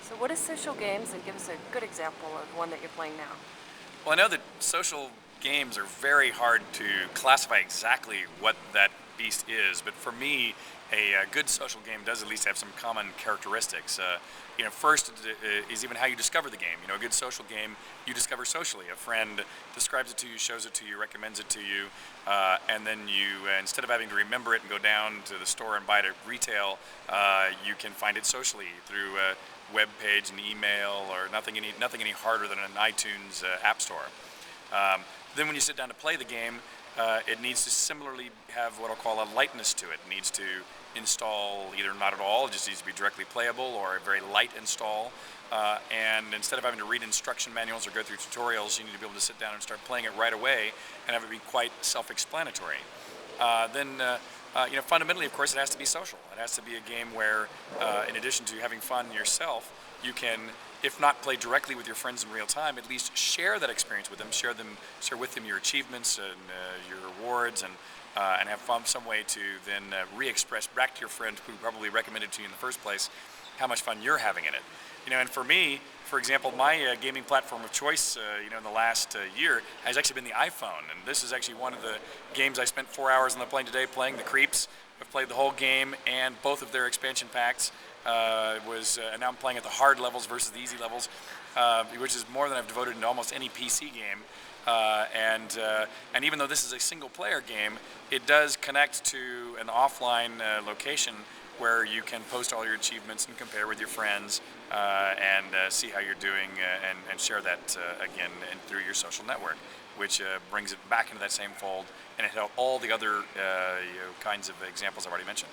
So what is social games, and give us a good example of one that you're playing now? Well, I know that social games are very hard to classify exactly what that beast is, but for me, a good social game does at least have some common characteristics. First is even how you discover the game. A good social game you discover socially. A friend describes it to you, shows it to you, recommends it to you, and then you, instead of having to remember it and go down to the store and buy it at retail, you can find it socially through a web page and email, or nothing any harder than an iTunes app store. Um, then when you sit down to play the game, it needs to similarly have what I'll call a lightness to it. It needs to install either not at all, it just needs to be directly playable, or a very light install. And instead of having to read instruction manuals or go through tutorials, you need to be able to sit down and start playing it right away and have it be quite self-explanatory. Fundamentally, of course, it has to be social. It has to be a game where, in addition to having fun yourself, you can, if not play directly with your friends in real time, at least share that experience with them. Share with them your achievements and your rewards, and have fun some way to then re-express back to your friend who probably recommended to you in the first place how much fun you're having in it. And for me, for example, my gaming platform of choice, in the last year has actually been the iPhone, and this is actually one of the games I spent 4 hours on the plane today playing. The Creeps. I've played the whole game and both of their expansion packs. And now I'm playing at the hard levels versus the easy levels, which is more than I've devoted into almost any PC game. And even though this is a single-player game, it does connect to an offline location where you can post all your achievements and compare with your friends, and see how you're doing, and share that again and through your social network, which brings it back into that same fold, and it had all the other kinds of examples I've already mentioned.